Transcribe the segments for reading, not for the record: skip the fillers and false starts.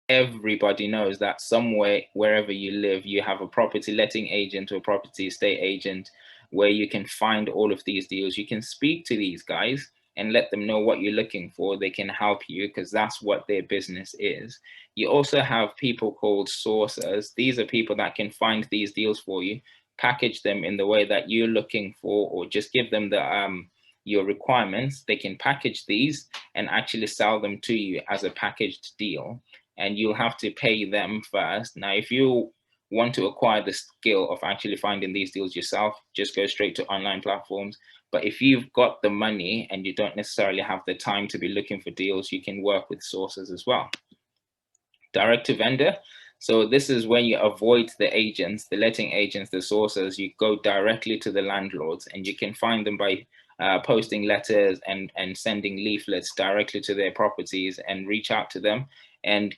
everybody knows that somewhere, wherever you live, you have a property letting agent or a property estate agent where you can find all of these deals. You can speak to these guys and let them know what you're looking for. They can help you because that's what their business is. You also have people called sourcers. These are people that can find these deals for you, package them in the way that you're looking for, or just give them the your requirements. They can package these and actually sell them to you as a packaged deal, and you'll have to pay them first. Now, if you want to acquire the skill of actually finding these deals yourself, just go straight to online platforms. But if you've got the money and you don't necessarily have the time to be looking for deals, you can work with sources as well. Direct to vendor. So this is when you avoid the agents, the letting agents, the sourcers. You go directly to the landlords, and you can find them by posting letters and sending leaflets directly to their properties and reach out to them. And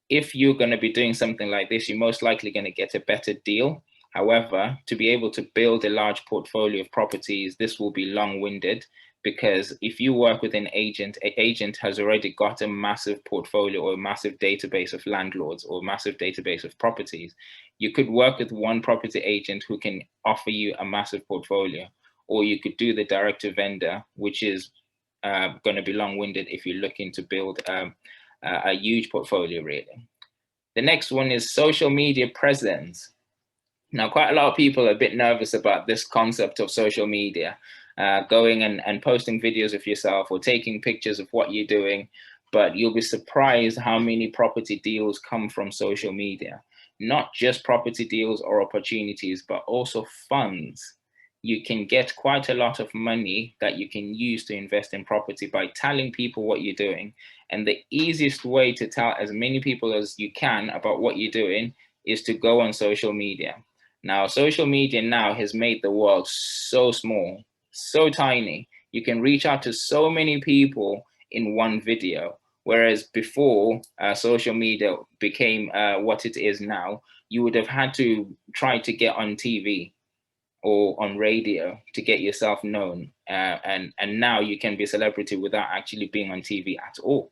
if you're going to be doing something like this, you're most likely going to get a better deal. However, to be able to build a large portfolio of properties, this will be long-winded, because if you work with an agent has already got a massive portfolio or a massive database of landlords or a massive database of properties. You could work with one property agent who can offer you a massive portfolio, or you could do the direct to vendor, which is going to be long-winded if you're looking to build a huge portfolio, really. The next one is social media presence. Now, quite a lot of people are a bit nervous about this concept of social media, going and posting videos of yourself or taking pictures of what you're doing, but you'll be surprised how many property deals come from social media. Not just property deals or opportunities, but also funds. You can get quite a lot of money that you can use to invest in property by telling people what you're doing. And the easiest way to tell as many people as you can about what you're doing is to go on social media. Now, social media now has made the world so small, so tiny. You can reach out to so many people in one video. Whereas before social media became what it is now, you would have had to try to get on TV or on radio to get yourself known. And now you can be a celebrity without actually being on TV at all.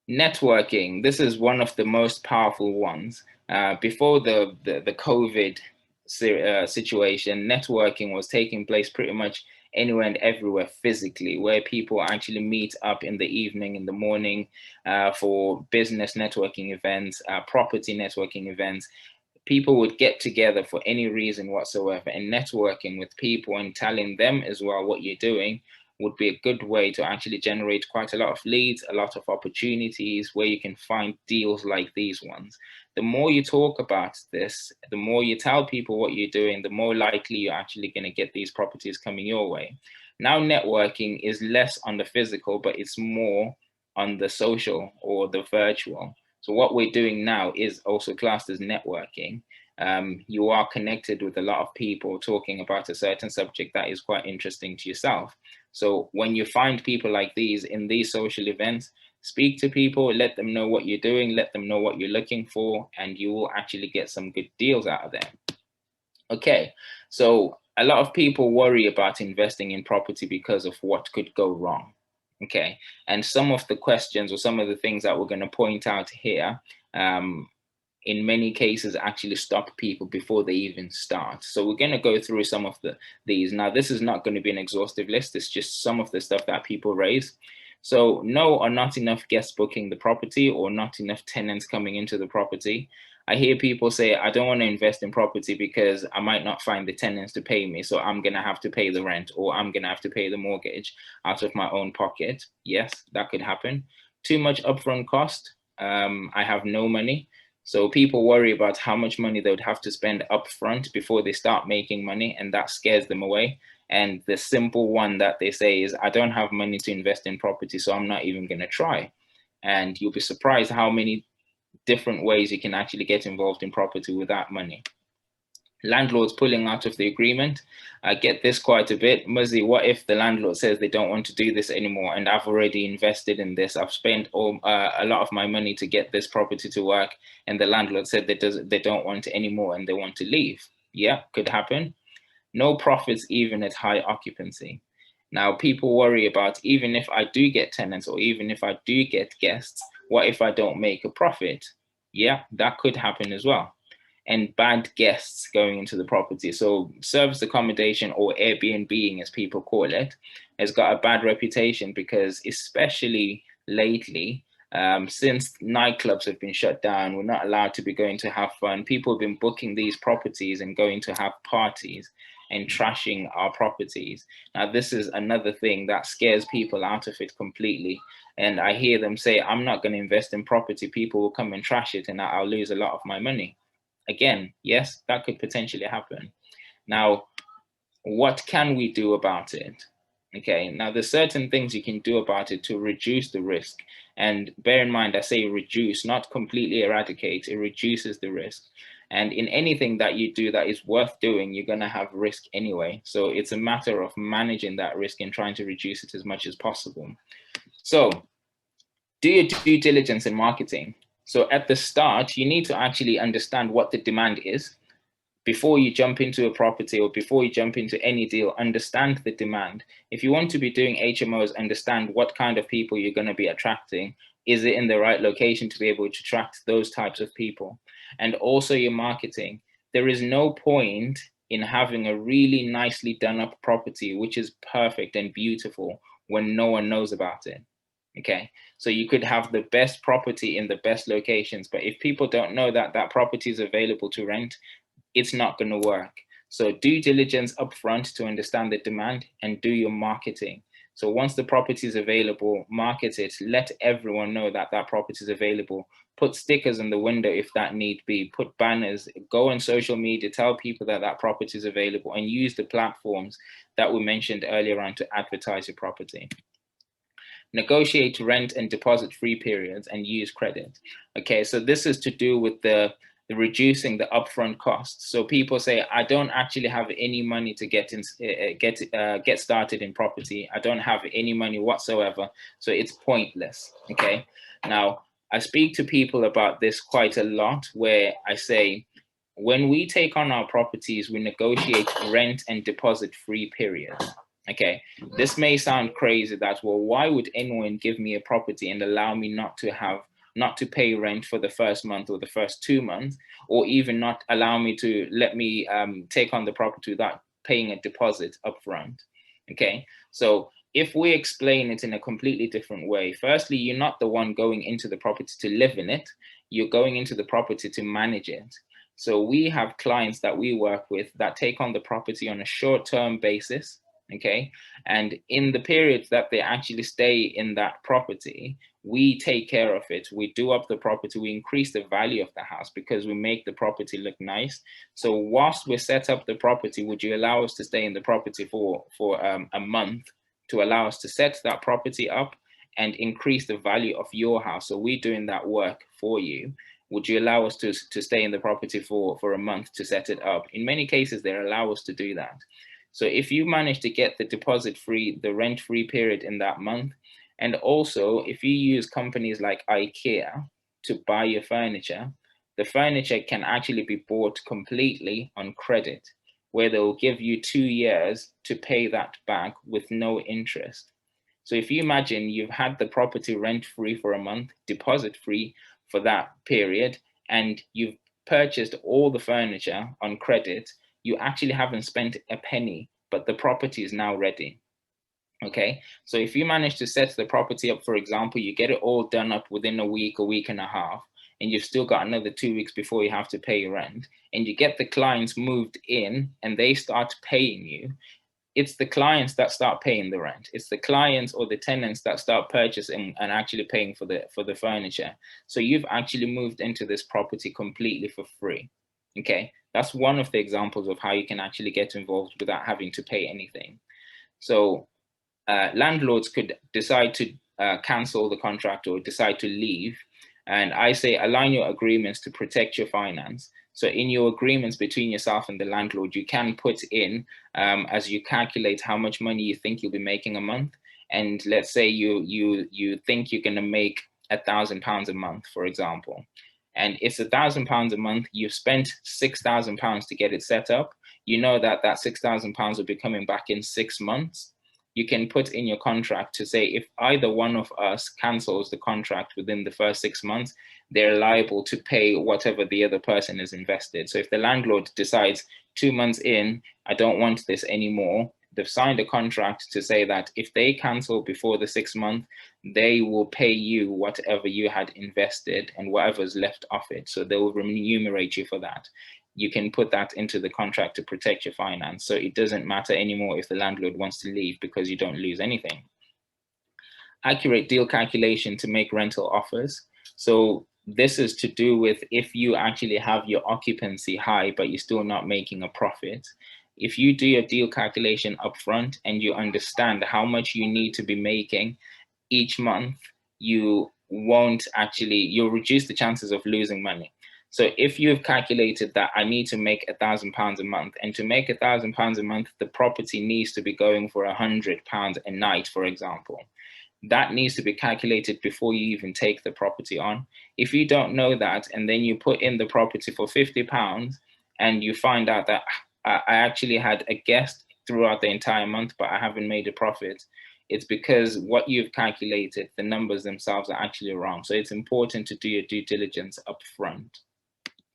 Networking, this is one of the most powerful ones. Before the COVID situation, networking was taking place pretty much anywhere and everywhere physically, where people actually meet up in the evening, in the morning, for business networking events, property networking events. People would get together for any reason whatsoever, and networking with people and telling them as well what you're doing would be a good way to actually generate quite a lot of leads, a lot of opportunities where you can find deals like these ones. The more you talk about this, the more you tell people what you're doing, the more likely you're actually going to get these properties coming your way. Now, networking is less on the physical, but it's more on the social or the virtual. So what we're doing now is also classed as networking. You are connected with a lot of people talking about a certain subject that is quite interesting to yourself. So when you find people like these in these social events, speak to people, let them know what you're doing, let them know what you're looking for, and you will actually get some good deals out of them. Okay, so a lot of people worry about investing in property because of what could go wrong. Okay, and some of the questions or some of the things that we're going to point out here, in many cases actually stop people before they even start. So we're going to go through some of these. Now, this is not going to be an exhaustive list. It's just some of the stuff that people raise. So no or not enough guests booking the property, or not enough tenants coming into the property. I hear people say, I don't want to invest in property because I might not find the tenants to pay me, so I'm going to have to pay the rent, or I'm going to have to pay the mortgage out of my own pocket. Yes, that could happen. Too much upfront cost. I have no money. So people worry about how much money they would have to spend upfront before they start making money, and that scares them away. And the simple one that they say is, I don't have money to invest in property, so I'm not even going to try. And you'll be surprised how many different ways you can actually get involved in property without money. Landlords pulling out of the agreement. I get this quite a bit. Muzzie, what if the landlord says they don't want to do this anymore, and I've already invested in this? I've spent a lot of my money to get this property to work, and the landlord said they don't want it anymore and they want to leave. Yeah, could happen. No profits even at high occupancy. Now, people worry about, even if I do get tenants or even if I do get guests, What if I don't make a profit? Yeah, that could happen as well. And bad guests going into the property. So service accommodation, or Airbnb as people call it, has got a bad reputation because, especially lately, since nightclubs have been shut down, we're not allowed to be going to have fun. People have been booking these properties and going to have parties and trashing our properties. Now, this is another thing that scares people out of it completely. And I hear them say, I'm not going to invest in property. People will come and trash it and I'll lose a lot of my money. Again, yes, that could potentially happen. Now, what can we do about it? Okay, now there's certain things you can do about it to reduce the risk. And bear in mind, I say reduce, not completely eradicate. It reduces the risk. And in anything that you do that is worth doing, you're going to have risk anyway. So it's a matter of managing that risk and trying to reduce it as much as possible. So do your due diligence in marketing. So at the start, you need to actually understand what the demand is. Before you jump into a property or before you jump into any deal, understand the demand. If you want to be doing HMOs, understand what kind of people you're going to be attracting. Is it in the right location to be able to attract those types of people? And also your marketing. There is no point in having a really nicely done up property, which is perfect and beautiful, when no one knows about it. Okay, so you could have the best property in the best locations, but if people don't know that that property is available to rent, it's not going to work. So due diligence upfront to understand the demand, and do your marketing. So once the property is available, market it, let everyone know that that property is available. Put stickers in the window if that need be, put banners, go on social media, tell people that that property is available, and use the platforms that we mentioned earlier on to advertise your property. Negotiate rent and deposit free periods and use credit. Okay, so this is to do with the reducing the upfront costs. So people say, I don't actually have any money to get started in property. I don't have any money whatsoever, so it's pointless. Okay, now I speak to people about this quite a lot, where I say, when we take on our properties, we negotiate rent and deposit free periods. Okay, this may sound crazy that, well, why would anyone give me a property and allow me not to pay rent for the first month or the first 2 months, or even not allow me to let me take on the property without paying a deposit upfront? Okay, so if we explain it in a completely different way, firstly, you're not the one going into the property to live in it, you're going into the property to manage it. So we have clients that we work with that take on the property on a short-term basis. Okay, and in the periods that they actually stay in that property, we take care of it. We do up the property, we increase the value of the house because we make the property look nice. So whilst we set up the property, would you allow us to stay in the property for a month to allow us to set that property up and increase the value of your house? So we're doing that work for you. Would you allow us to stay in the property for a month to set it up? In many cases, they allow us to do that. So if you manage to get the deposit free, the rent free period in that month, and also if you use companies like IKEA to buy your furniture, the furniture can actually be bought completely on credit, where they will give you 2 years to pay that back with no interest. So if you imagine you've had the property rent free for a month, deposit free for that period, and you've purchased all the furniture on credit, you actually haven't spent a penny, but the property is now ready. Okay, so if you manage to set the property up, for example, you get it all done up within a week and a half, and you've still got another 2 weeks before you have to pay rent, and you get the clients moved in and they start paying you, it's the clients that start paying the rent. It's the clients or the tenants that start purchasing and actually paying for the furniture. So you've actually moved into this property completely for free. Okay, that's one of the examples of how you can actually get involved without having to pay anything. So landlords could decide to cancel the contract or decide to leave. And I say align your agreements to protect your finance. So in your agreements between yourself and the landlord, you can put in, as you calculate how much money you think you'll be making a month. And let's say you think you're going to make £1,000 a month, for example. And it's £1,000 a month. You've spent £6,000 to get it set up. You know that that £6,000 will be coming back in 6 months. you can put in your contract to say if either one of us cancels the contract within the first 6 months, they're liable to pay whatever the other person has invested. So if the landlord decides 2 months in, I don't want this anymore, they've signed a contract to say that if they cancel before the 6 month, they will pay you whatever you had invested and whatever's left of it. So they will remunerate you for that. You can put that into the contract to protect your finance. So it doesn't matter anymore if the landlord wants to leave because you don't lose anything. Accurate deal calculation to make rental offers. So this is to do with if you actually have your occupancy high, but you're still not making a profit. If you do your deal calculation upfront and you understand how much you need to be making each month, you won't actually, you'll reduce the chances of losing money. So if you've calculated that I need to make £1,000 a month, and to make £1,000 a month, the property needs to be going for £100 a night, for example, that needs to be calculated before you even take the property on. If you don't know that, and then you put in the property for £50 and you find out that I actually had a guest throughout the entire month, but I haven't made a profit, it's because what you've calculated, the numbers themselves are actually wrong. So it's important to do your due diligence up front.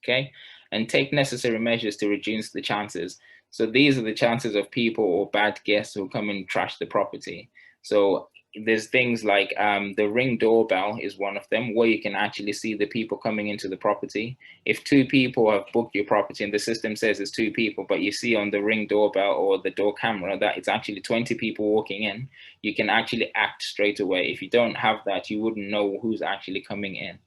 Okay, and take necessary measures to reduce the chances. So these are the chances of people or bad guests who come and trash the property. So there's things like the Ring doorbell is one of them, where you can actually see the people coming into the property. If 2 people have booked your property and the system says it's 2 people, but you see on the Ring doorbell or the door camera that it's actually 20 people walking in, you can actually act straight away. If you don't have that, you wouldn't know who's actually coming in.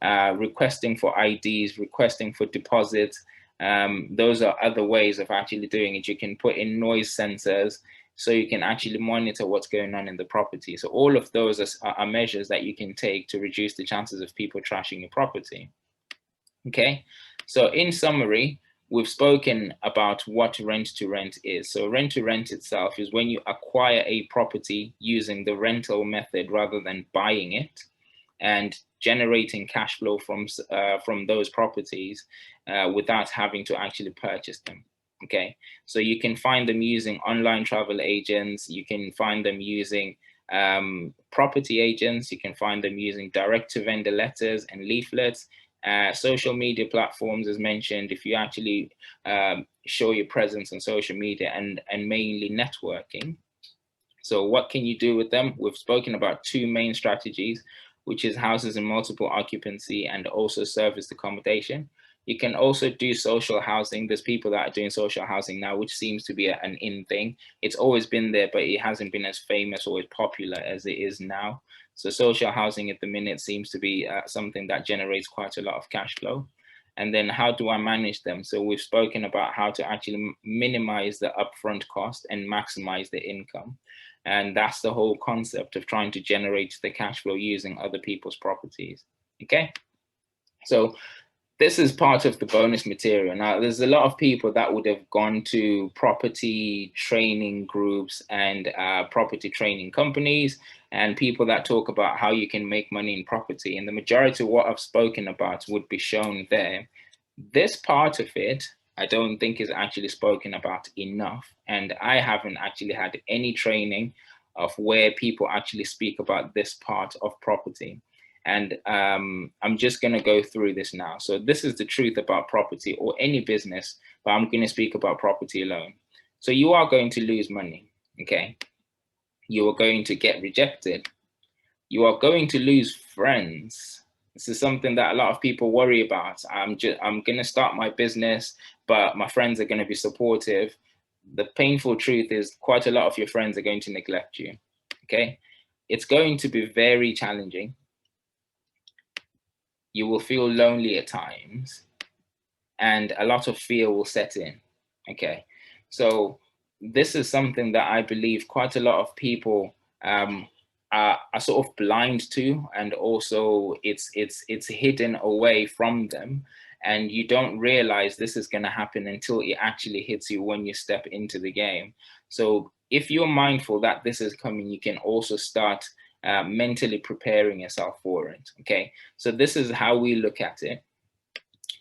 Requesting for IDs, requesting for deposits. Those are other ways of actually doing it. You can put in noise sensors so you can actually monitor what's going on in the property. So all of those are measures that you can take to reduce the chances of people trashing your property. Okay, so in summary, we've spoken about what rent to rent is. So rent to rent itself is when you acquire a property using the rental method rather than buying it, and generating cash flow from those properties without having to actually purchase them. Okay, so you can find them using online travel agents, you can find them using property agents, you can find them using direct to vendor letters and leaflets, social media platforms, as mentioned, if you actually show your presence on social media, and mainly networking. So what can you do with them? We've spoken about 2 main strategies, which is houses in multiple occupancy and also serviced accommodation. You can also do social housing. There's people that are doing social housing now, which seems to be an in thing. It's always been there, but it hasn't been as famous or as popular as it is now. So social housing at the minute seems to be something that generates quite a lot of cash flow. And then how do I manage them? So we've spoken about how to actually minimize the upfront cost and maximize the income. And that's the whole concept of trying to generate the cash flow using other people's properties. Okay, so this is part of the bonus material. Now, there's a lot of people that would have gone to property training groups and property training companies, and people that talk about how you can make money in property. And the majority of what I've spoken about would be shown there. This part of it, I don't think is actually spoken about enough. And I haven't actually had any training of where people actually speak about this part of property. And I'm just going to go through this now. So this is the truth about property or any business, but I'm going to speak about property alone. So you are going to lose money, okay? You are going to get rejected. You are going to lose friends. This is something that a lot of people worry about. I'm going to start my business, but my friends are going to be supportive. The painful truth is quite a lot of your friends are going to neglect you, okay? It's going to be very challenging. You will feel lonely at times, and a lot of fear will set in. Okay, so this is something that I believe quite a lot of people are sort of blind to, and also it's hidden away from them, and you don't realize this is going to happen until it actually hits you when you step into the game. So if you're mindful that this is coming, you can also start mentally preparing yourself for it. Okay, so this is how we look at it.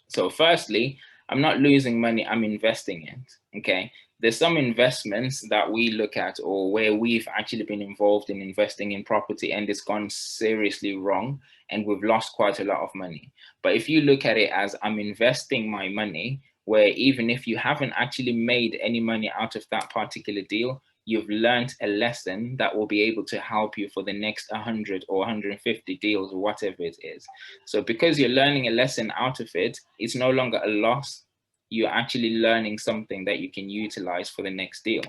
So firstly, I'm not losing money, I'm investing it. Okay. There's some investments that we look at, or where we've actually been involved in investing in property and it's gone seriously wrong and we've lost quite a lot of money. But if you look at it as I'm investing my money, where even if you haven't actually made any money out of that particular deal, you've learned a lesson that will be able to help you for the next 100 or 150 deals or whatever it is. So because you're learning a lesson out of it, it's no longer a loss. You're actually learning something that you can utilize for the next deal.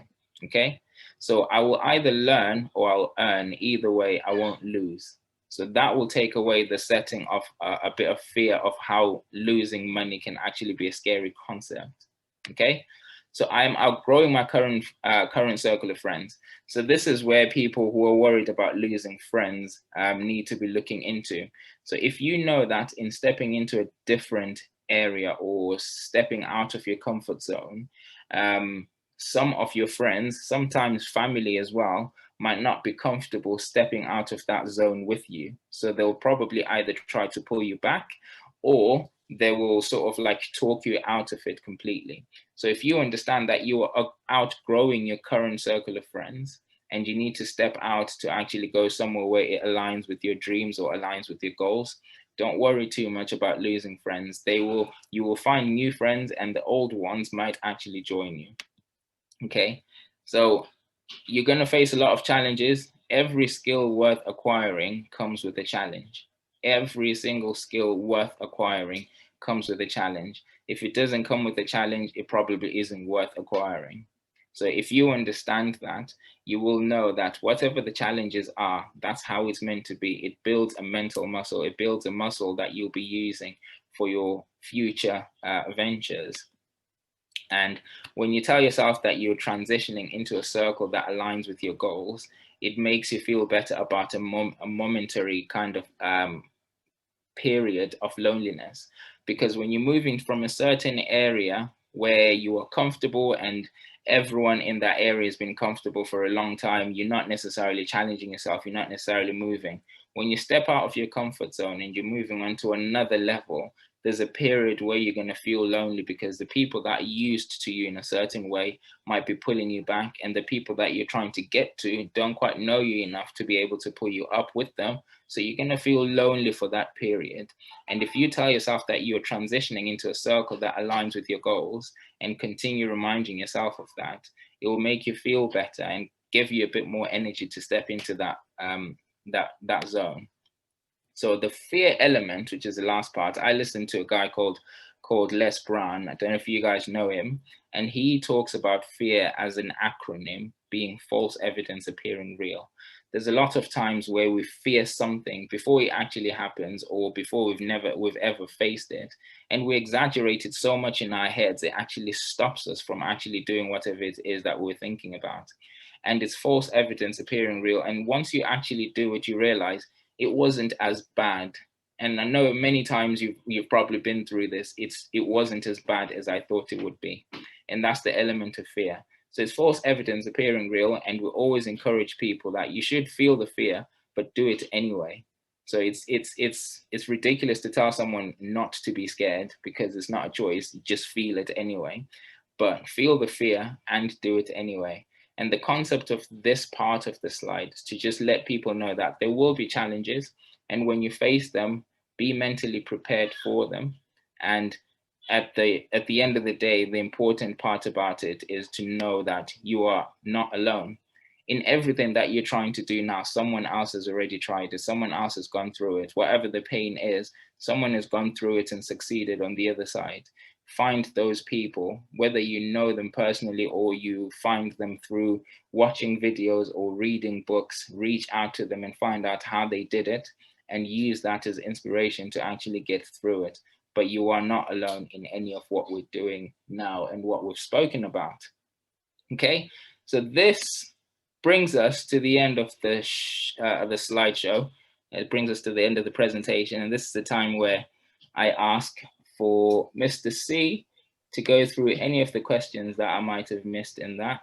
Okay. So I will either learn or I'll earn. Either way, I won't lose. So that will take away the setting of a bit of fear of how losing money can actually be a scary concept. Okay. So I'm outgrowing my current circle of friends. So this is where people who are worried about losing friends need to be looking into. So if you know that in stepping into a different area or stepping out of your comfort zone, some of your friends, sometimes family as well, might not be comfortable stepping out of that zone with you. So they'll probably either try to pull you back, or they will sort of like talk you out of it completely. So if you understand that you are outgrowing your current circle of friends and you need to step out to actually go somewhere where it aligns with your dreams or aligns with your goals, don't worry too much about losing friends. You will find new friends and the old ones might actually join you. Okay. So you're going to face a lot of challenges. Every skill worth acquiring comes with a challenge. Every single skill worth acquiring comes with a challenge. If it doesn't come with a challenge, it probably isn't worth acquiring. So if you understand that, you will know that whatever the challenges are, that's how it's meant to be. It builds a mental muscle. It builds a muscle that you'll be using for your future ventures. And when you tell yourself that you're transitioning into a circle that aligns with your goals, it makes you feel better about a momentary kind of period of loneliness. Because when you're moving from a certain area where you are comfortable and everyone in that area has been comfortable for a long time, you're not necessarily challenging yourself, you're not necessarily moving. When you step out of your comfort zone and you're moving on to another level, there's a period where you're going to feel lonely because the people that are used to you in a certain way might be pulling you back, and the people that you're trying to get to don't quite know you enough to be able to pull you up with them. So you're going to feel lonely for that period. And if you tell yourself that you're transitioning into a circle that aligns with your goals and continue reminding yourself of that, it will make you feel better and give you a bit more energy to step into that zone. So the fear element, which is the last part, I listened to a guy called Les Brown. I don't know if you guys know him, and he talks about fear as an acronym, being false evidence appearing real. There's a lot of times where we fear something before it actually happens, or before we've ever faced it, and we exaggerate it so much in our heads it actually stops us from actually doing whatever it is that we're thinking about. And it's false evidence appearing real. And once you actually do it, you realize it wasn't as bad. And I know many times you've probably been through this. It wasn't as bad as I thought it would be. And that's the element of fear. So it's false evidence appearing real, and we always encourage people that you should feel the fear, but do it anyway. So it's ridiculous to tell someone not to be scared because it's not a choice. You just feel it anyway. But feel the fear and do it anyway. And the concept of this part of the slide is to just let people know that there will be challenges. And when you face them, be mentally prepared for them. And at the end of the day, the important part about it is to know that you are not alone. In everything that you're trying to do now, someone else has already tried it. Someone else has gone through it. Whatever the pain is, someone has gone through it and succeeded on the other side. Find those people, whether you know them personally or you find them through watching videos or reading books, reach out to them and find out how they did it and use that as inspiration to actually get through it. But you are not alone in any of what we're doing now and what we've spoken about. Okay, so this brings us to the end of the slideshow. It brings us to the end of the presentation, and this is the time where I ask for Mr. C to go through any of the questions that I might have missed in that.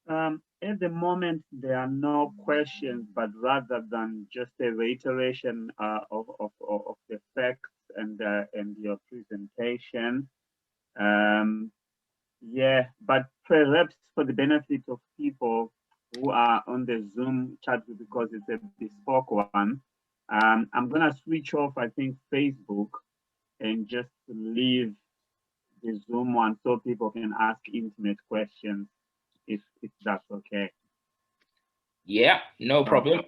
At the moment, there are no questions, but rather than just a reiteration of the facts and your presentation. Yeah, but perhaps for the benefit of people who are on the Zoom chat, because it's a bespoke one, I'm gonna switch off, I think, Facebook and just leave the Zoom one so people can ask intimate questions if that's okay. Yeah, no problem.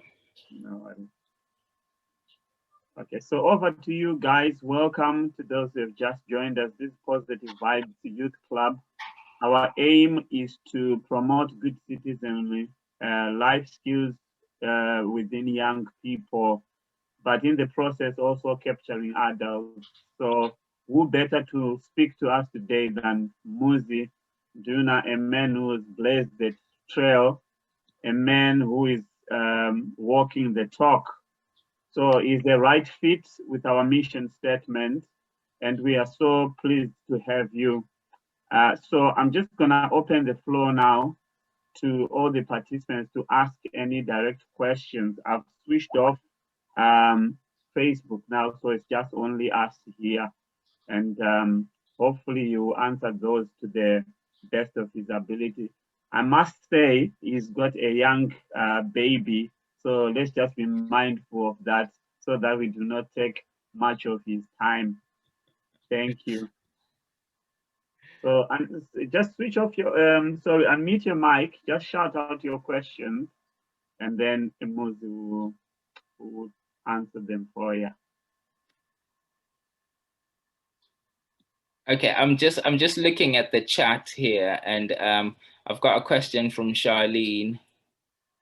No worries. Okay, so over to you guys. Welcome to those who have just joined us. This Positive Vibes Youth Club. Our aim is to promote good citizenry, life skills within young people, but in the process also capturing adults. So who better to speak to us today than Muzzie Nduna, a man who has blazed the trail, a man who is walking the talk. So he's the right fit with our mission statement, and we are so pleased to have you. So I'm just gonna open the floor now to all the participants to ask any direct questions. I've switched off Facebook now, so it's just only us here. And hopefully you answer those to the best of his ability. I must say he's got a young baby, so let's just be mindful of that so that we do not take much of his time. Thank you. So just switch off your, sorry, unmute your mic, just shout out your questions, and then Muzzie will answer them for you. Okay, I'm just looking at the chat here, and I've got a question from Charlene,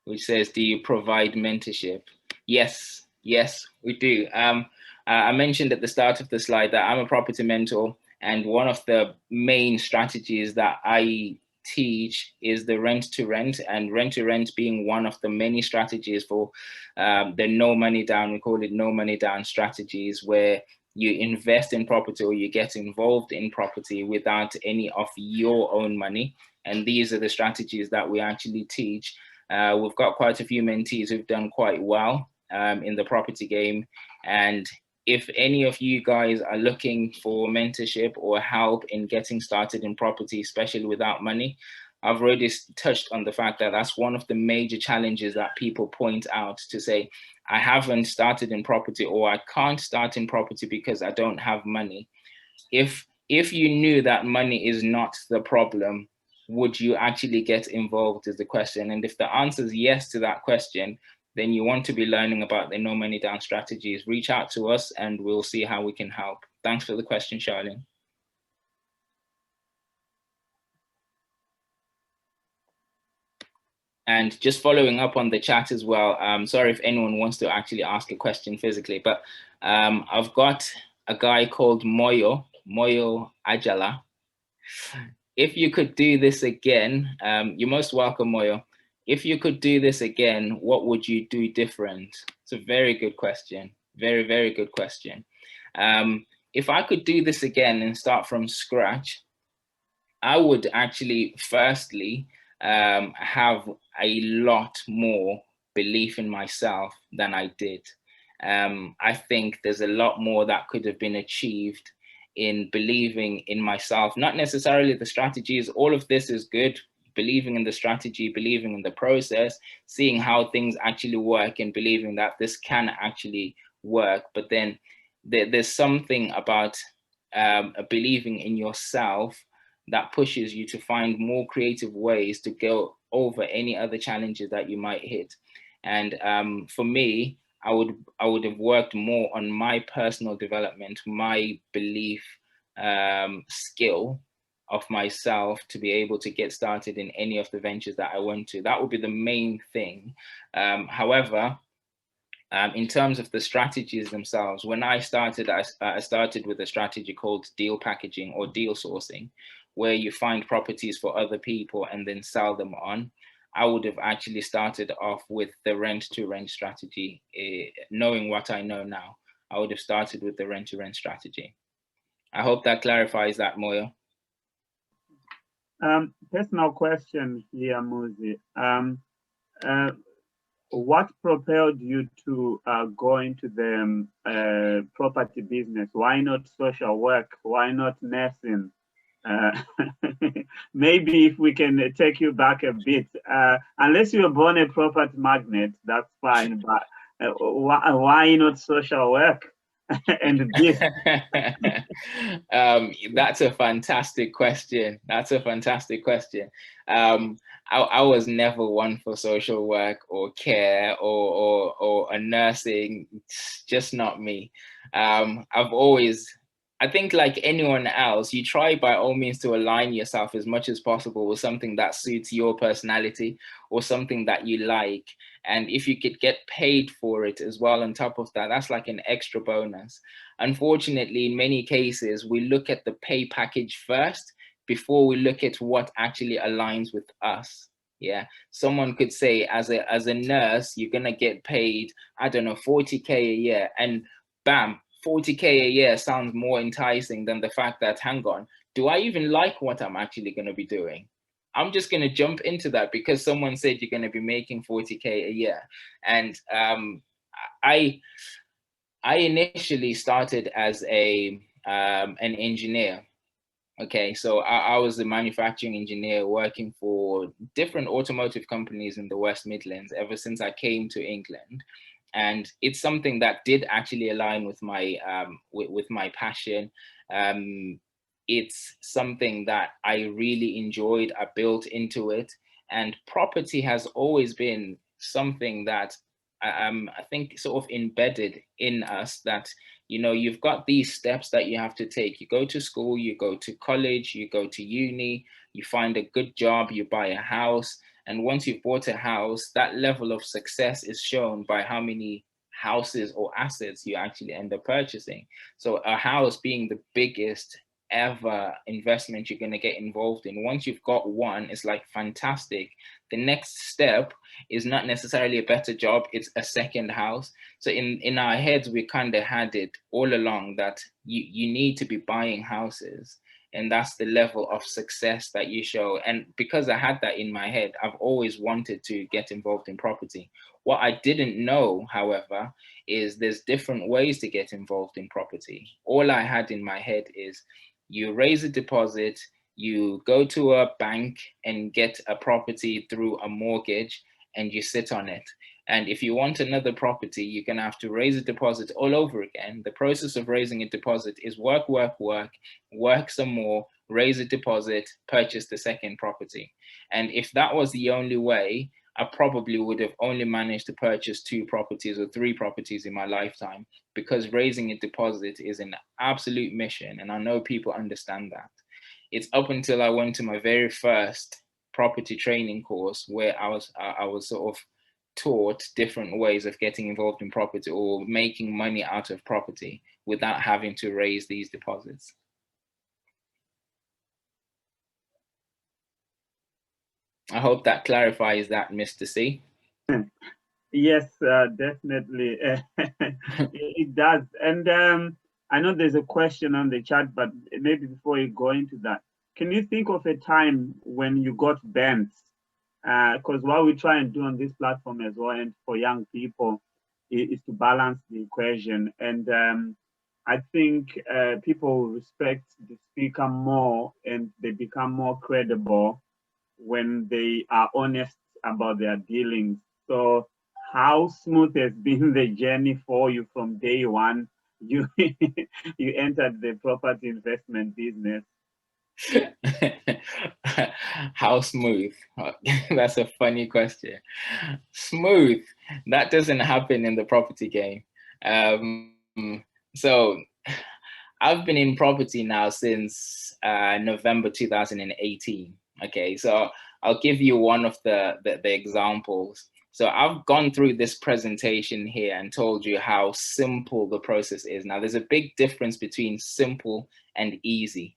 which says, "Do you provide mentorship?" Yes, yes, we do. I mentioned at the start of the slide that I'm a property mentor, and one of the main strategies that I teach is the rent to rent, and rent to rent being one of the many strategies for the no money down. We call it no money down strategies, where you invest in property or you get involved in property without any of your own money. And these are the strategies that we actually teach. We've got quite a few mentees who've done quite well in the property game. And if any of you guys are looking for mentorship or help in getting started in property, especially without money, I've already touched on the fact that that's one of the major challenges that people point out, to say, I haven't started in property, or I can't start in property because I don't have money. If you knew that money is not the problem, would you actually get involved, is the question. And if the answer is yes to that question, then you want to be learning about the no money down strategies. Reach out to us and we'll see how we can help. Thanks for the question, Charlene. And just following up on the chat as well, sorry if anyone wants to actually ask a question physically, but I've got a guy called Moyo Ajala. If you could do this again, you're most welcome, Moyo. If you could do this again, what would you do different? It's a very good question. Very, very good question. If I could do this again and start from scratch, I would actually firstly have a lot more belief in myself than I did. I think there's a lot more that could have been achieved in believing in myself, not necessarily the strategies. All of this is good, believing in the strategy, believing in the process, seeing how things actually work and believing that this can actually work. But then there's something about believing in yourself that pushes you to find more creative ways to go over any other challenges that you might hit. And for me, I would have worked more on my personal development, my belief skill of myself to be able to get started in any of the ventures that I want to. That would be the main thing. However, in terms of the strategies themselves, when I started, I started with a strategy called deal packaging or deal sourcing, where you find properties for other people and then sell them on. I would have actually started off with the rent to rent strategy. Knowing what I know now, I would have started with the rent to rent strategy. I hope that clarifies that, Moyo. Personal question here, Muzzie. what propelled you to go into the property business? Why not social work? Why not nursing? Uh, maybe if we can take you back a bit, unless you were born a property magnate, that's fine. But why not social work and this? That's a fantastic question. That's a fantastic question. I was never one for social work or care or a nursing. It's just not me. I've always, I think like anyone else, you try by all means to align yourself as much as possible with something that suits your personality or something that you like. And if you could get paid for it as well on top of that, that's like an extra bonus. Unfortunately, in many cases, we look at the pay package first before we look at what actually aligns with us. Yeah, someone could say as a nurse, you're gonna get paid, I don't know, 40K a year, and bam, 40K a year sounds more enticing than the fact that, hang on, do I even like what I'm actually gonna be doing? I'm just going to jump into that because someone said you're going to be making 40K a year. And I initially started as an engineer. Okay, so I was a manufacturing engineer working for different automotive companies in the West Midlands ever since I came to England. And it's something that did actually align with my with my passion. It's something that I really enjoyed. I built into it, and property has always been something that I think sort of embedded in us, that you've got these steps that you have to take. You go to school, you go to college, you go to uni, you find a good job, you buy a house. And once you've bought a house, that level of success is shown by how many houses or assets you actually end up purchasing. So a house being the biggest ever investment you're going to get involved in. Once you've got one, it's like fantastic. The next step is not necessarily a better job, it's a second house. So in our heads, we kind of had it all along that you need to be buying houses, and that's the level of success that you show. And because I had that in my head, I've always wanted to get involved in property. What I didn't know, however, is there's different ways to get involved in property. All I had in my head is you raise a deposit, you go to a bank and get a property through a mortgage, and you sit on it. And if you want another property, you're going to have to raise a deposit all over again. The process of raising a deposit is work, work, work, work some more, raise a deposit, purchase the second property. And if that was the only way, I probably would have only managed to purchase 2 properties or 3 properties in my lifetime, because raising a deposit is an absolute mission. And I know people understand that. It's up until I went to my very first property training course where I was sort of taught different ways of getting involved in property or making money out of property without having to raise these deposits. I hope that clarifies that, Mr. C. Yes, definitely. It does. And I know there's a question on the chat, but maybe before you go into that, can you think of a time when you got bent? Because what we try and do on this platform as well, and for young people, is to balance the equation. And I think people respect the speaker more and they become more credible when they are honest about their dealings. So how smooth has been the journey for you from day one you you entered the property investment business? How smooth? That's a funny question. Smooth, that doesn't happen in the property game. So I've been in property now since November 2018. Okay, so I'll give you one of the examples. So I've gone through this presentation here and told you how simple the process is. Now, there's a big difference between simple and easy.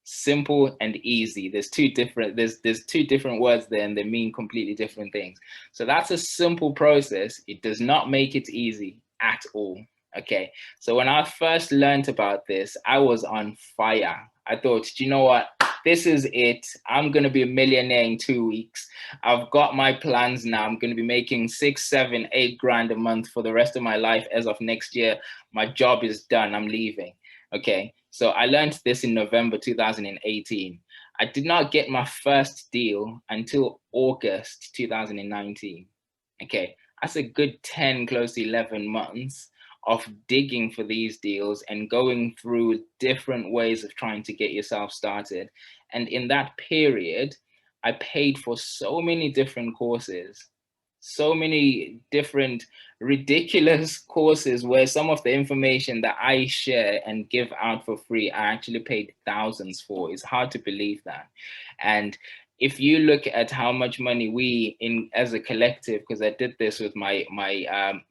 Simple and easy. There's two different words there, and they mean completely different things. So that's a simple process. It does not make it easy at all. Okay, so when I first learned about this, I was on fire. I thought, do you know what? this is it. I'm going to be a millionaire in 2 weeks. I've got my plans now. I'm going to be making 6, 7, 8 grand a month for the rest of my life. As of next year, my job is done. I'm leaving. Okay. So I learned this in November 2018. I did not get my first deal until August 2019. Okay. That's a good 10, close to 11 months of digging for these deals and going through different ways of trying to get yourself started. And in that period, I paid for so many different courses, so many different ridiculous courses where some of the information that I share and give out for free, I actually paid thousands for. It's hard to believe that. And if you look at how much money we in as a collective, because I did this with my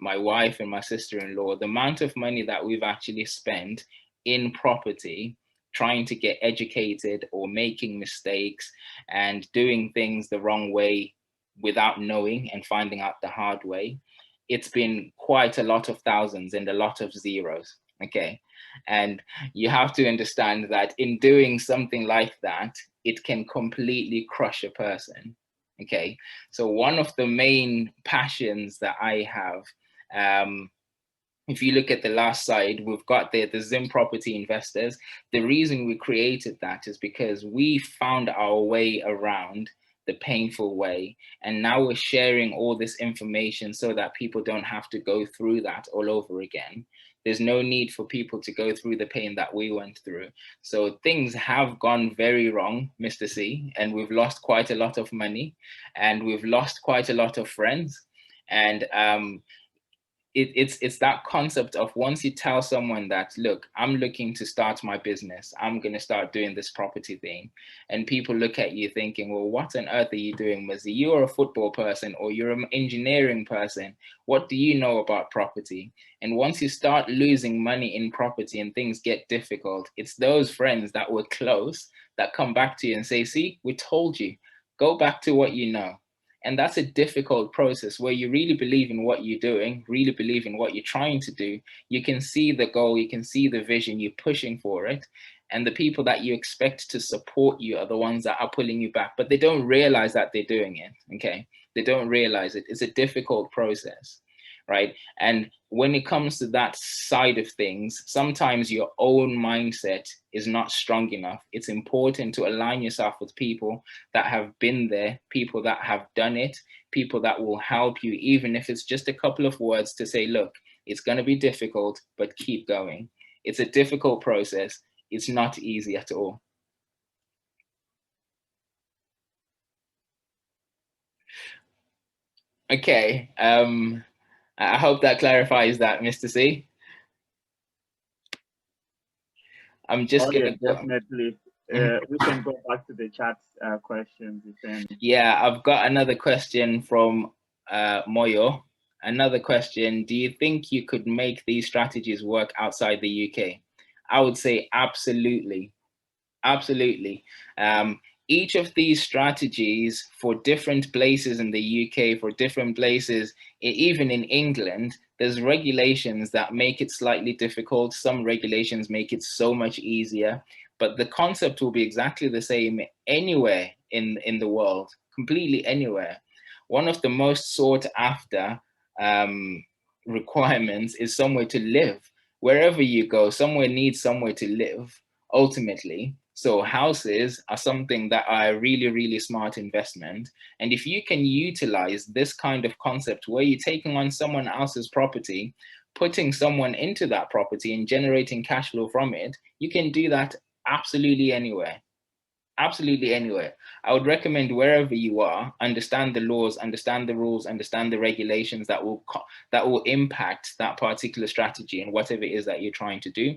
wife and my sister-in-law, the amount of money that we've actually spent in property, trying to get educated or making mistakes and doing things the wrong way without knowing and finding out the hard way, it's been quite a lot of thousands and a lot of zeros. Okay. And you have to understand that in doing something like that, it can completely crush a person. Okay. So one of the main passions that I have, if you look at the last slide, we've got the Zim property investors. The reason we created that is because we found our way around the painful way. And now we're sharing all this information so that people don't have to go through that all over again. There's no need for people to go through the pain that we went through. So things have gone very wrong, Mr. C, and we've lost quite a lot of money and we've lost quite a lot of friends. And it's that concept of once you tell someone that, look, I'm looking to start my business, I'm going to start doing this property thing, and people look at you thinking, well, what on earth are you doing, Muzzie? You're a football person or you're an engineering person. What do you know about property? And once you start losing money in property and things get difficult, it's those friends that were close that come back to you and say, see, we told you, go back to what you know. And that's a difficult process where you really believe in what you're doing, really believe in what you're trying to do. You can see the goal, you can see the vision, you're pushing for it. And the people that you expect to support you are the ones that are pulling you back, but they don't realize that they're doing it, okay? They don't realize it. It's a difficult process, right? And when it comes to that side of things, sometimes your own mindset is not strong enough. It's important to align yourself with people that have been there, people that have done it, people that will help you, even if it's just a couple of words to say, look, it's going to be difficult, but keep going. It's a difficult process. It's not easy at all. Okay. I hope that clarifies that, Mr. C. I'm just yeah, gonna definitely. We can go back to the chat questions, if any. Yeah, I've got another question from Moyo. Another question: do you think you could make these strategies work outside the UK? I would say absolutely. Absolutely. Each of these strategies for different places in the UK, for different places, even in England, there's regulations that make it slightly difficult. Some regulations make it so much easier, but the concept will be exactly the same anywhere in the world, completely anywhere. One of the most sought after requirements is somewhere to live. Wherever you go, somewhere needs somewhere to live ultimately. So houses are something that are a really, really smart investment. And if you can utilize this kind of concept where you're taking on someone else's property, putting someone into that property and generating cash flow from it, you can do that absolutely anywhere. Absolutely anywhere. I would recommend wherever you are, understand the laws, understand the rules, understand the regulations that will impact that particular strategy and whatever it is that you're trying to do.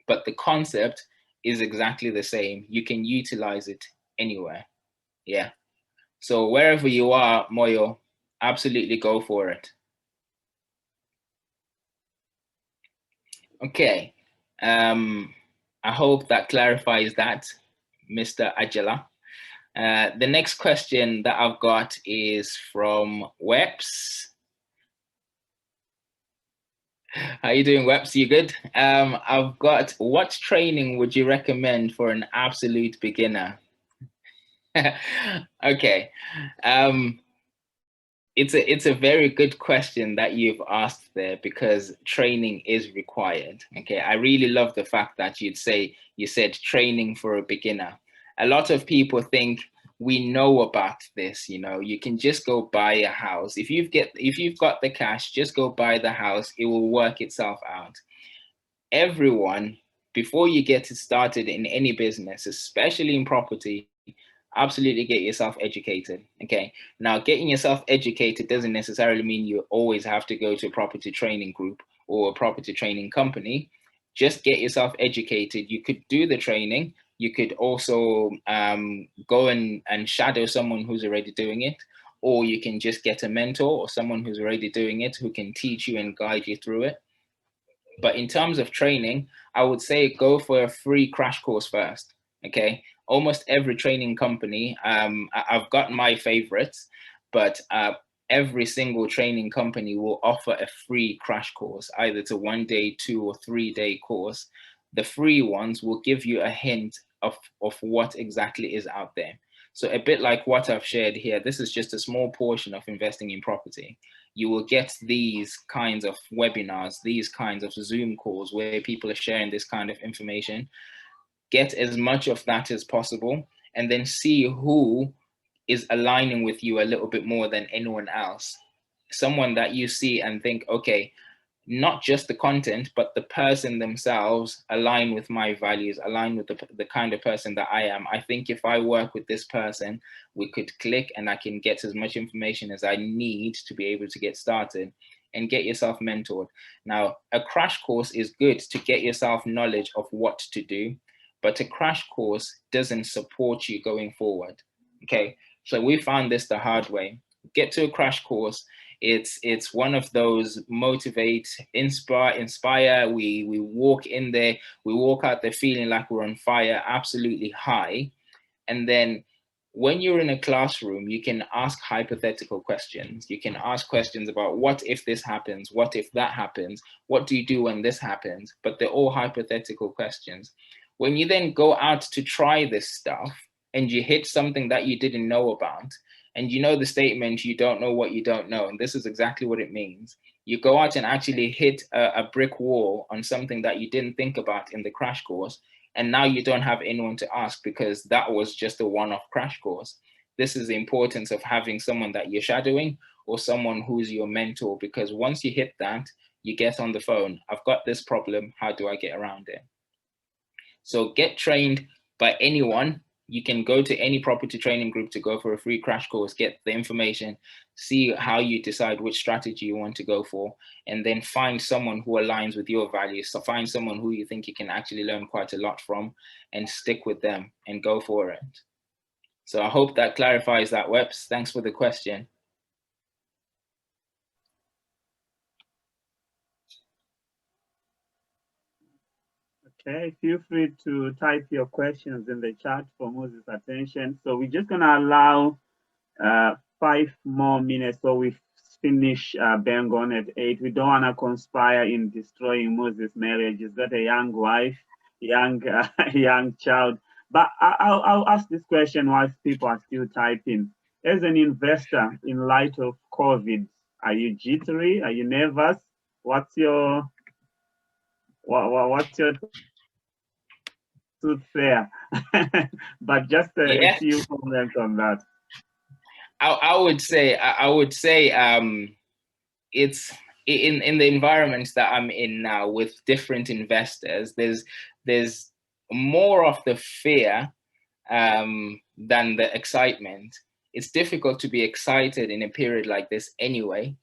But the concept is exactly the same. You can utilize it anywhere. Yeah. So wherever you are, Moyo, absolutely go for it. Okay. I hope that clarifies that, Mr. Ajala. The next question that I've got is from Weps. How you doing, Weps? You good? I've got, what training would you recommend for an absolute beginner? Okay. Um, it's a very good question that you've asked there, because training is required. Okay. I really love the fact that you said training for a beginner. A lot of people think we know about this, you can just go buy a house. If you've got the cash, just go buy the house. It will work itself out. Everyone, before you get started in any business, especially in property, absolutely get yourself educated. Okay. Now, getting yourself educated doesn't necessarily mean you always have to go to a property training group or a property training company. Just get yourself educated. You could do the training. You could also go and shadow someone who's already doing it, or you can just get a mentor or someone who's already doing it who can teach you and guide you through it. But in terms of training, I would say go for a free crash course first. Okay. Almost every training company, I've got my favorites, but every single training company will offer a free crash course. Either it's a 1 day, 2 or 3 day course. The free ones will give you a hint of what exactly is out there. So a bit like what I've shared here, this is just a small portion of investing in property. You will get these kinds of webinars, these kinds of Zoom calls where people are sharing this kind of information. Get as much of that as possible, and then see who is aligning with you a little bit more than anyone else. Someone that you see and think, okay, not just the content, but the person themselves align with my values, align with the kind of person that I am. I think if I work with this person, we could click and I can get as much information as I need to be able to get started. And get yourself mentored. Now, a crash course is good to get yourself knowledge of what to do, but a crash course doesn't support you going forward. Okay, so we found this the hard way. Get to a crash course. It's one of those motivate, inspire. We walk in there, we walk out there feeling like we're on fire, absolutely high. And then when you're in a classroom, you can ask hypothetical questions. You can ask questions about, what if this happens? What if that happens? What do you do when this happens? But they're all hypothetical questions. When you then go out to try this stuff and you hit something that you didn't know about, and you know the statement, you don't know what you don't know. And this is exactly what it means. You go out and actually hit a brick wall on something that you didn't think about in the crash course. And now you don't have anyone to ask, because that was just a one-off crash course. This is the importance of having someone that you're shadowing or someone who's your mentor, because once you hit that, you get on the phone. I've got this problem. How do I get around it? So get trained by anyone. You can go to any property training group to go for a free crash course, get the information, see how you decide which strategy you want to go for, and then find someone who aligns with your values. So find someone who you think you can actually learn quite a lot from, and stick with them and go for it. So I hope that clarifies that, Weps. Thanks for the question. Okay, feel free to type your questions in the chat for Moses' attention. So we're just gonna allow 5 more minutes so we finish bang on at 8. We don't wanna conspire in destroying Moses' marriage. He's got a young wife, young child. But I'll ask this question whilst people are still typing. As an investor, in light of COVID, are you jittery? Are you nervous? What's your truth there? But just a few comments on that. I would say it's in the environments that I'm in now with different investors. There's more of the fear than the excitement. It's difficult to be excited in a period like this anyway.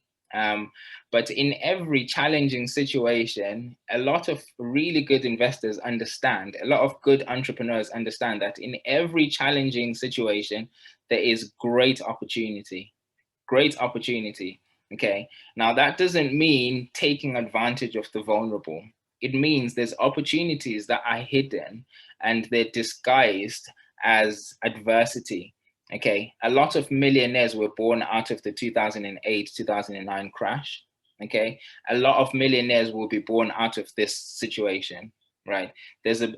But in every challenging situation, a lot of really good investors understand, a lot of good entrepreneurs understand that in every challenging situation, there is great opportunity. Great opportunity. Okay. Now, that doesn't mean taking advantage of the vulnerable. It means there's opportunities that are hidden and they're disguised as adversity. Okay. A lot of millionaires were born out of the 2008, 2009 crash. Okay, a lot of millionaires will be born out of this situation, right? There's a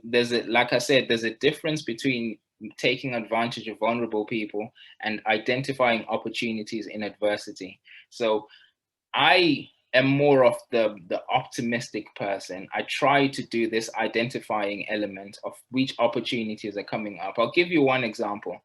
like I said, there's a difference between taking advantage of vulnerable people and identifying opportunities in adversity. So I am more of the optimistic person. I try to do this identifying element of which opportunities are coming up. I'll give you one example.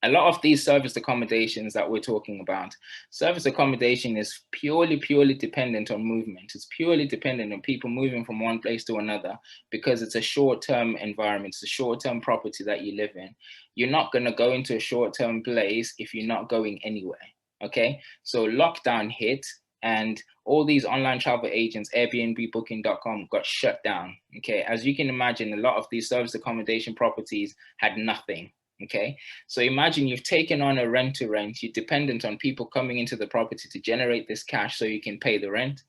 A lot of these service accommodations that we're talking about, service accommodation is purely dependent on movement. It's purely dependent on people moving from one place to another because it's a short-term environment. It's a short-term property that you live in. You're not going to go into a short-term place if you're not going anywhere. Okay, so lockdown hit and all these online travel agents, Airbnb, Booking.com, got shut down. Okay, as you can imagine, a lot of these service accommodation properties had nothing. Okay, so imagine you've taken on a rent to rent, you're dependent on people coming into the property to generate this cash so you can pay the rent.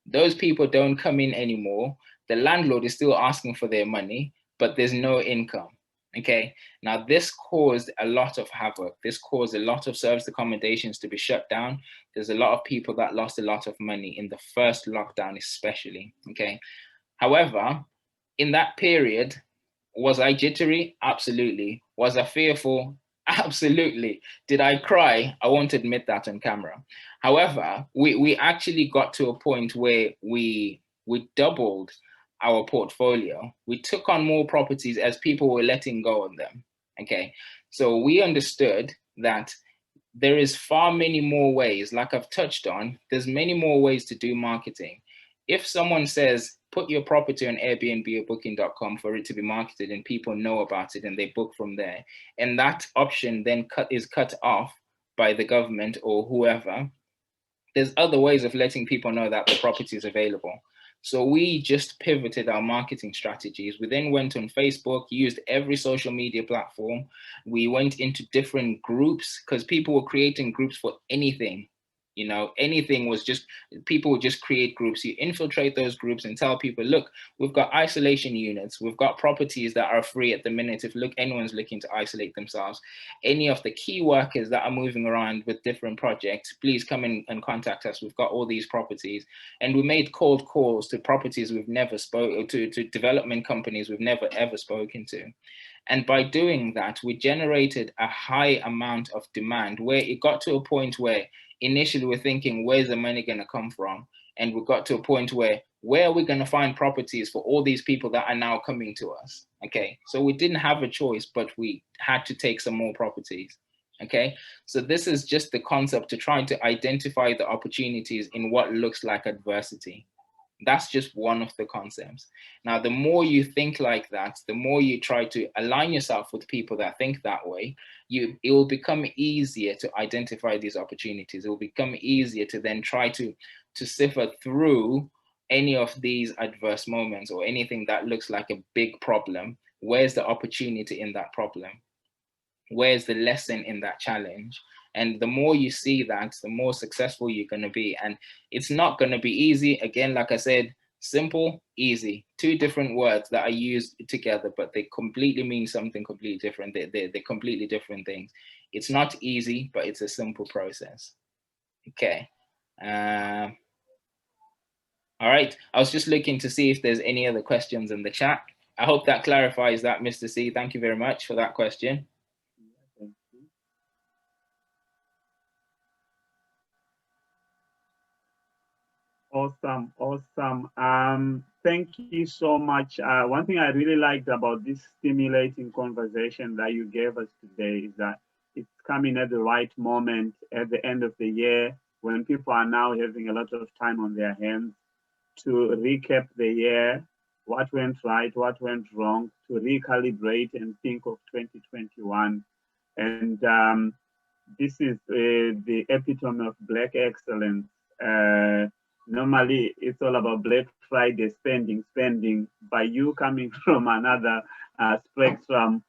Those people don't come in anymore. The landlord is still asking for their money, but there's no income. Okay, now this caused a lot of havoc. This caused a lot of service accommodations to be shut down. There's a lot of people that lost a lot of money in the first lockdown, especially. Okay, however, in that period, was I jittery? Absolutely. Was I fearful? Absolutely. Did I cry? I won't admit that on camera. However, we actually got to a point where we doubled our portfolio. We took on more properties as people were letting go of them. Okay. So we understood that there is far many more ways, like I've touched on, there's many more ways to do marketing. If someone says, put your property on Airbnb or booking.com for it to be marketed and people know about it and they book from there, and that option then is cut off by the government or whoever, there's other ways of letting people know that the property is available. So we just pivoted our marketing strategies. We then went on Facebook, used every social media platform. We went into different groups because people were creating groups for anything. You know, anything was just, people would just create groups. You infiltrate those groups and tell people, look, we've got isolation units. We've got properties that are free at the minute. If anyone's looking to isolate themselves, any of the key workers that are moving around with different projects, please come in and contact us. We've got all these properties. And we made cold calls to properties we've never spoken to development companies we've never ever spoken to. And by doing that, we generated a high amount of demand where it got to a point where initially we're thinking, where's the money going to come from? And we got to a point where are we going to find properties for all these people that are now coming to us? Okay, so we didn't have a choice, but we had to take some more properties. Okay, so this is just the concept to try to identify the opportunities in what looks like adversity. That's just one of the concepts. Now, the more you think like that, the more you try to align yourself with people that think that way, it will become easier to identify these opportunities. It will become easier to then try to sift through any of these adverse moments or anything that looks like a big problem. Where's the opportunity in that problem? Where's the lesson in that challenge? And the more you see that, the more successful you're going to be. And it's not going to be easy. Again, like I said, simple, easy, two different words that are used together, but they completely mean something completely different. They're completely different things. It's not easy, but it's a simple process. Okay. All right. I was just looking to see if there's any other questions in the chat. I hope that clarifies that, Mr. C. Thank you very much for that question. Awesome, awesome. Thank you so much. One thing I really liked about this stimulating conversation that you gave us today is that it's coming at the right moment at the end of the year when people are now having a lot of time on their hands to recap the year, what went right, what went wrong, to recalibrate and think of 2021. And this is the epitome of Black excellence. Normally, it's all about Black Friday spending. By you coming from another spectrum,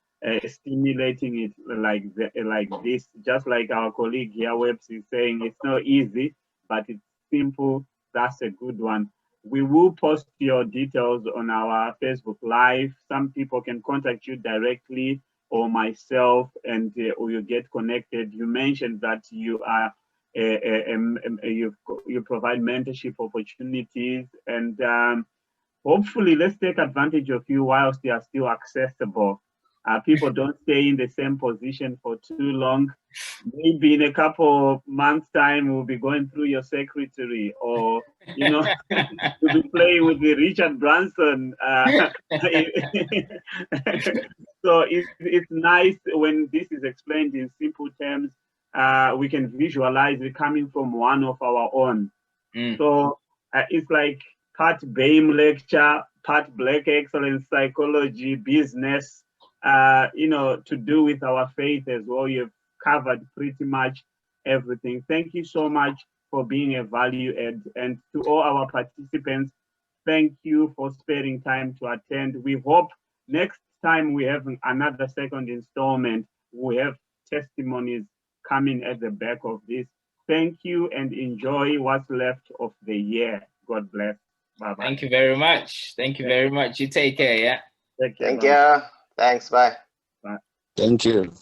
stimulating it like this, just like our colleague here, Webs, is saying, it's not easy, but it's simple. That's a good one. We will post your details on our Facebook Live. Some people can contact you directly or myself, and or you get connected. You mentioned that you are you provide mentorship opportunities, and hopefully let's take advantage of you whilst they are still accessible. People don't stay in the same position for too long. Maybe in a couple of months' time, we'll be going through your secretary, or you'll be playing with the Richard Branson. So it's nice when this is explained in simple terms. We can visualize it coming from one of our own. So it's like part BAME lecture, part Black Excellence Psychology, business, to do with our faith as well. You've covered pretty much everything. Thank you so much for being a value add. And to all our participants, thank you for sparing time to attend. We hope next time we have another second installment, we have testimonies coming at the back of this. Thank you and enjoy what's left of the year. God bless. Bye-bye. Thank you very much. Thank you very much. You take care, yeah? Take care. Thank you. Thanks. Bye. Bye. Thank you.